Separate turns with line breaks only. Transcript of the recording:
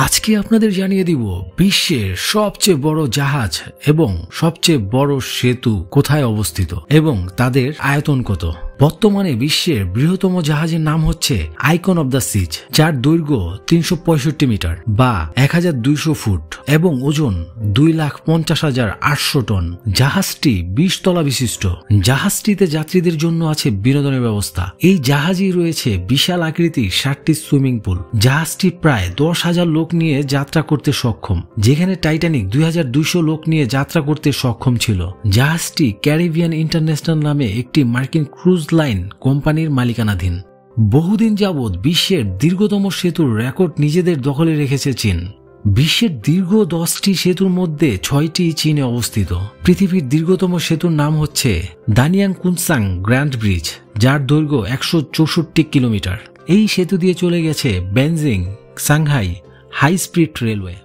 আজকে আপনাদের জানিয়ে দিব বিশ্বের সবচেয়ে বড় জাহাজ এবং সবচেয়ে বড় সেতু কোথায় অবস্থিত এবং তাদের আয়তন কত। বর্তমানে বিশ্বের বৃহত্তম জাহাজের নাম হচ্ছে আইকন অব দ্য সিজ, যার দৈর্ঘ্য 365 মিটার বা 1200 ফুট এবং ওজন 2,50,800 টন। জাহাজটি 20 তলা বিশিষ্ট। জাহাজটিতে যাত্রীদের জন্য আছে বিনোদনের ব্যবস্থা। এই জাহাজই রয়েছে বিশাল আকৃতির 7টি সুইমিং পুল। জাহাজটি প্রায় 10,000 লোক নিয়ে যাত্রা করতে সক্ষম, যেখানে টাইটানিক 2200 লোক নিয়ে যাত্রা করতে সক্ষম ছিল। জাহাজটি ক্যারিবিয়ান ইন্টারন্যাশনাল নামে একটি মার্কিন ক্রুজ লাইন কোম্পানির মালিকানাধীন। বহুদিন যাবৎ বিশ্বের দীর্ঘতম সেতুর রেকর্ড নিজেদের দখলে রেখেছে চীন। বিশ্বের দীর্ঘ 10টি সেতুর মধ্যে 6টি চীনে অবস্থিত। পৃথিবীর দীর্ঘতম সেতুর নাম হচ্ছে দানিয়াং কুনসাং গ্র্যান্ড ব্রিজ, যার দৈর্ঘ্য 164 কিলোমিটার। এই সেতু দিয়ে চলে গেছে Beijing Shanghai high speed railway.